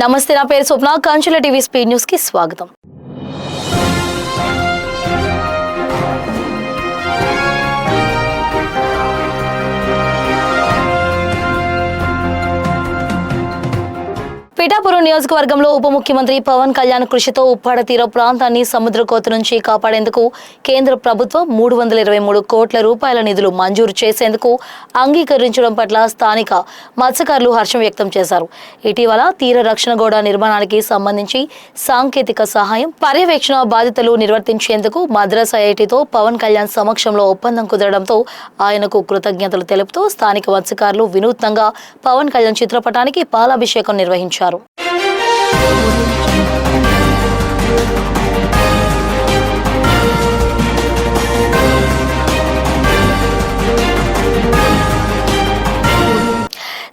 నమస్తే, నా పేరు స్వప్న. కాంచుల టీవీ స్పీడ్ న్యూస్ కి స్వాగతం. పిఠాపురం నియోజకవర్గంలో ఉప ముఖ్యమంత్రి పవన్ కళ్యాణ్ కృషితో ఉప్పాడ తీర ప్రాంతాన్ని సముద్ర కోత నుంచి కాపాడేందుకు కేంద్ర ప్రభుత్వం 323 కోట్ల రూపాయల నిధులు మంజూరు చేసేందుకు అంగీకరించడం పట్ల స్థానిక మత్స్యకారులు హర్షం వ్యక్తం చేశారు. ఇటీవల తీర రక్షణ గోడ నిర్మాణానికి సంబంధించి సాంకేతిక సహాయం, పర్యవేక్షణ బాధ్యతలు నిర్వర్తించేందుకు మద్రాస్ ఐఐటితో పవన్ కళ్యాణ్ సమక్షంలో ఒప్పందం కుదరడంతో ఆయనకు కృతజ్ఞతలు తెలుపుతూ స్థానిక మత్స్యకారులు వినూత్నంగా పవన్ కళ్యాణ్ చిత్రపటానికి పాలాభిషేకం నిర్వహించారు.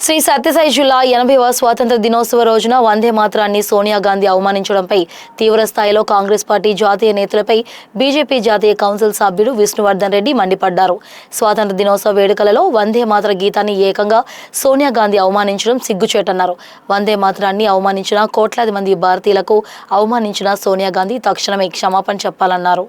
శ్రీ సత్యసాయి జిల్లా 80వ స్వాతంత్ర దినోత్సవ రోజున వందే మాతరాన్ని సోనియా గాంధీ అవమానించడంపై తీవ్ర స్థాయిలో కాంగ్రెస్ పార్టీ జాతీయ నేతలపై బీజేపీ జాతీయ కౌన్సిల్ సభ్యుడు విష్ణువర్ధన్ రెడ్డి మండిపడ్డారు. స్వాతంత్ర దినోత్సవ వేడుకలలో వందే మాతర గీతాన్ని ఏకంగా సోనియా గాంధీ అవమానించడం సిగ్గుచేటన్నారు. వందే మాతరాన్ని అవమానించిన కోట్లాది మంది భారతీయులకు అవమానించిన సోనియా గాంధీ తక్షణమే క్షమాపణ చెప్పాలన్నారు.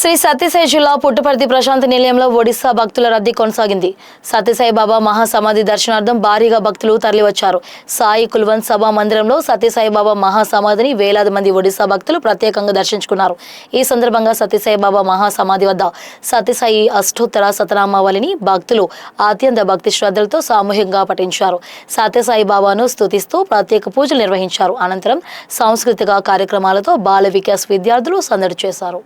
శ్రీ సత్యసాయి జిల్లా పుట్టపర్తి ప్రశాంతి నిలయంలో ఒడిశా భక్తుల రద్దీ కొనసాగింది. సత్యసాయి బాబా మహాసమాధి దర్శనార్థం భారీగా భక్తులు తరలివచ్చారు. సాయి కుల్వంత్ సభా మందిరంలో సత్యసాయి బాబా మహాసమాధిని వేలాది మంది ఒడిశా భక్తులు ప్రత్యేకంగా దర్శించుకున్నారు. ఈ సందర్భంగా సత్యసాయి బాబా మహాసమాధి వద్ద సత్యసాయి అష్టోత్తర శతనామావళిని భక్తులు అత్యంత భక్తి శ్రద్ధలతో సామూహికంగా పఠించారు. సత్యసాయి బాబాను స్తుతిస్తూ ప్రత్యేక పూజలు నిర్వహించారు. అనంతరం సాంస్కృతిక కార్యక్రమాలతో బాల వికాస్ విద్యార్థులు సందడి చేశారు.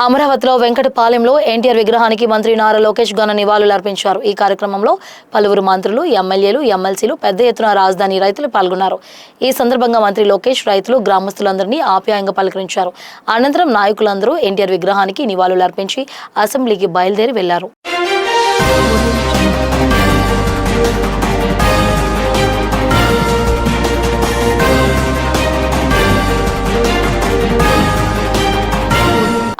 అమరావతిలో వెంకటపాలెంలో ఎన్టీఆర్ విగ్రహానికి మంత్రి నారా లోకేష్ ఘన నివాళులు అర్పించారు. ఈ కార్యక్రమంలో పలువురు మంత్రులు, ఎమ్మెల్యేలు, ఎమ్మెల్సీలు పెద్ద ఎత్తున రాజధాని రైతులు పాల్గొన్నారు. ఈ సందర్భంగా మంత్రి లోకేష్ రైతులు, గ్రామస్తులందరినీ ఆప్యాయంగా పలకరించారు. అనంతరం నాయకులందరూ ఎన్టీఆర్ విగ్రహానికి నివాళులు అర్పించి అసెంబ్లీకి బయలుదేరి వెళ్లారు.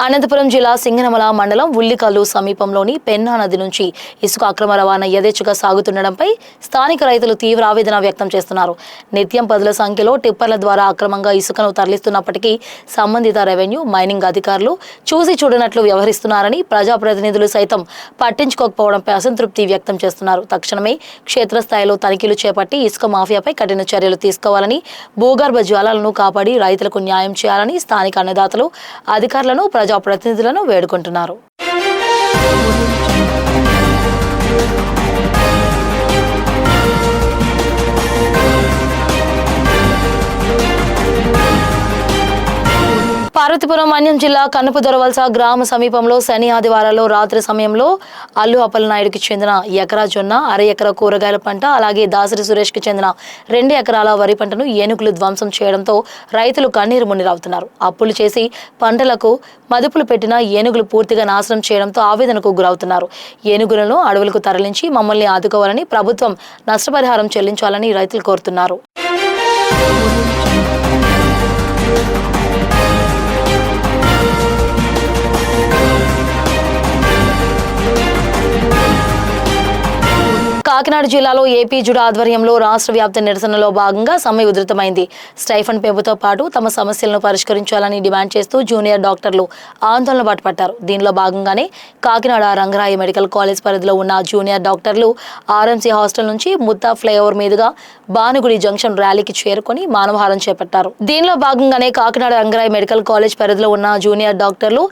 అనంతపురం జిల్లా సింగనమల మండలం ఉల్లికల్లు సమీపంలోని పెన్నా నది నుంచి ఇసుక అక్రమ రవాణా యథేచ్ఛగా సాగుతుండడంపై స్థానిక రైతులు తీవ్ర ఆవేదన వ్యక్తం చేస్తున్నారు. నిత్యం పదుల సంఖ్యలో టిప్పర్ల ద్వారా అక్రమంగా ఇసుకను తరలిస్తున్నప్పటికీ సంబంధిత రెవెన్యూ, మైనింగ్ అధికారులు చూసి చూడనట్లు వ్యవహరిస్తున్నారని ప్రజాప్రతినిధులు సైతం పట్టించుకోకపోవడంపై అసంతృప్తి వ్యక్తం చేస్తున్నారు. తక్షణమే క్షేత్రస్థాయిలో తనిఖీలు చేపట్టి ఇసుక మాఫియాపై కఠిన చర్యలు తీసుకోవాలని, భూగర్భ జ్వాలాలను కాపాడి రైతులకు న్యాయం చేయాలని స్థానిక అన్నదాతలు అధికారులను, ప్రజాప్రతినిధులను వేడుకుంటున్నారు. పార్వతీపురం మన్యం జిల్లా కనుపు దొరవలస గ్రామ సమీపంలో శని ఆదివారాల్లో రాత్రి సమయంలో అల్లు అప్పలనాయుడికి చెందిన ఎకరా జొన్న, అర ఎకరా కూరగాయల పంట, అలాగే దాసరి సురేష్కి చెందిన 2 ఎకరాల వరి పంటను ఏనుగులు ధ్వంసం చేయడంతో రైతులు కన్నీరు మున్నీరవుతున్నారు. అప్పులు చేసి పంటలకు మదుపులు పెట్టిన ఏనుగులు పూర్తిగా నాశనం చేయడంతో ఆవేదనకు గురవుతున్నారు. ఏనుగులను అడవులకు తరలించి మమ్మల్ని ఆదుకోవాలని, ప్రభుత్వం నష్టపరిహారం చెల్లించాలని రైతులు కోరుతున్నారు. కాకినాడ జిల్లాలో ఏపీ జుడ ఆధ్వర్యంలో రాష్ట్ర వ్యాప్త నిరసనలో భాగంగా సమ్మె ఉధృతమైంది. స్టైఫండ్ పెంపుతో పాటు తమ సమస్యలను పరిష్కరించాలని డిమాండ్ చేస్తూ జూనియర్ డాక్టర్లు ఆందోళన బాటపట్టారు. దీనిలో భాగంగానే కాకినాడ రంగరాయ మెడికల్ కాలేజ్ పరిధిలో ఉన్న జూనియర్ డాక్టర్లు ఆర్ఎంసీ హాస్టల్ నుంచి ముత్తా ఫ్లైఓవర్ మీదుగా భానుగుడి జంక్షన్ ర్యాలీకి చేరుకొని మానవహారం చేపట్టారు. దీనిలో భాగంగానే కాకినాడ రంగరాయ మెడికల్ కాలేజ్ పరిధిలో ఉన్న జూనియర్ డాక్టర్లు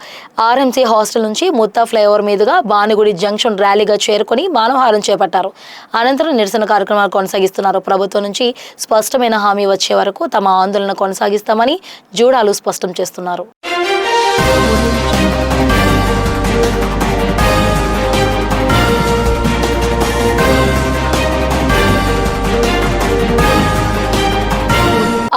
ఆర్ఎంసీ హాస్టల్ నుంచి ముత్తా ఫ్లైఓవర్ మీదుగా భానుగుడి జంక్షన్ ర్యాలీగా చేరుకొని మానవహారం చేపట్టారు. అనంతరం నిరసన కార్యక్రమాలు కొనసాగిస్తున్నారు. ప్రభుత్వం నుంచి స్పష్టమైన హామీ వచ్చే వరకు తమ ఆందోళన కొనసాగిస్తామని జూడాలు స్పష్టం చేస్తున్నారు.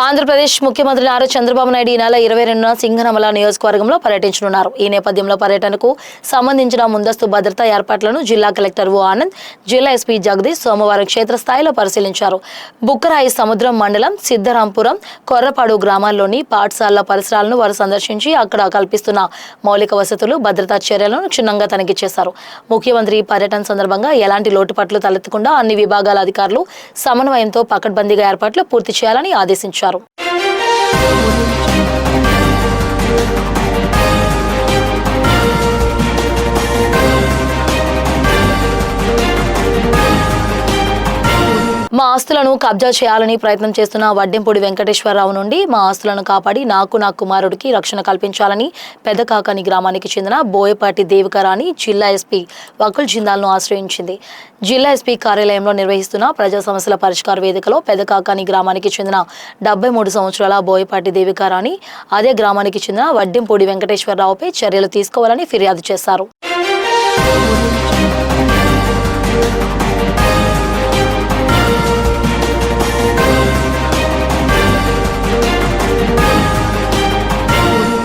ఆంధ్ర ఆంధ్రప్రదేశ్ ముఖ్యమంత్రి నారా చంద్రబాబు నాయుడు ఈ నెల 22న సింగనమల నియోజకవర్గంలో పర్యటించనున్నారు. ఈ నేపథ్యంలో పర్యటనకు సంబంధించిన ముందస్తు భద్రతా ఏర్పాట్లను జిల్లా కలెక్టర్ ఓ ఆనంద్, జిల్లా ఎస్పీ జగదీష్ సోమవారం క్షేత్రస్థాయిలో పరిశీలించారు. బుక్కరాయి సముద్రం మండలం సిద్ధరాంపురం, కొర్రపాడు గ్రామాల్లోని పాఠశాలల పరిసరాలను వారు సందర్శించి అక్కడ కల్పిస్తున్న మౌలిక వసతులు, భద్రతా చర్యలను క్షుణ్ణంగా తనిఖీ చేశారు. ముఖ్యమంత్రి పర్యటన సందర్భంగా ఎలాంటి లోటుపాట్లు తలెత్తకుండా అన్ని విభాగాల అధికారులు సమన్వయంతో పకడ్బందీగా ఏర్పాట్లు పూర్తి చేయాలని ఆదేశించారు. మా ఆస్తులను కబ్జా చేయాలని ప్రయత్నం చేస్తున్న వడ్డెంపూడి వెంకటేశ్వరరావు నుండి మా ఆస్తులను కాపాడి నా కుమారుడికి రక్షణ కల్పించాలని పెదకాకాని గ్రామానికి చెందిన బోయపాటి దేవికరాణి జిల్లా ఎస్పీ వకుల్ జిందాల్ను ఆశ్రయించింది. జిల్లా ఎస్పీ కార్యాలయంలో నిర్వహిస్తున్న ప్రజా సమస్యల పరిష్కార వేదికలో పెదకాకాని గ్రామానికి చెందిన 73 సంవత్సరాల బోయపాటి దేవికరాణి అదే గ్రామానికి చెందిన వడ్డెంపూడి వెంకటేశ్వరరావుపై చర్యలు తీసుకోవాలని ఫిర్యాదు చేశారు.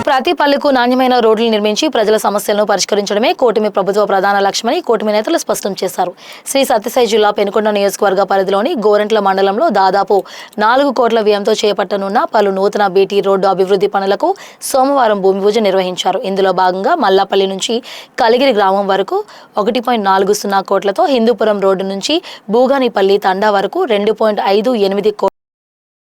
ప్రతి పల్లెకు నాణ్యమైన రోడ్లు నిర్మించి ప్రజల సమస్యలను పరిష్కరించడమే కూటమి ప్రభుత్వ ప్రధాన లక్ష్యమని కూటమి నేతలు స్పష్టం చేశారు. శ్రీ సత్యసాయి జిల్లా పెనుకొండ నియోజకవర్గ పరిధిలోని గోరంట్ల మండలంలో దాదాపు 4 కోట్ల వ్యయంతో చేపట్టనున్న పలు నూతన బీటీ రోడ్డు అభివృద్ధి పనులకు సోమవారం భూమి పూజ నిర్వహించారు. ఇందులో భాగంగా మల్లాపల్లి నుంచి కలిగిరి గ్రామం వరకు 1.40 కోట్లతో, హిందూపురం రోడ్డు నుంచి భూగానిపల్లి తండా వరకు 2.58 కోట్ల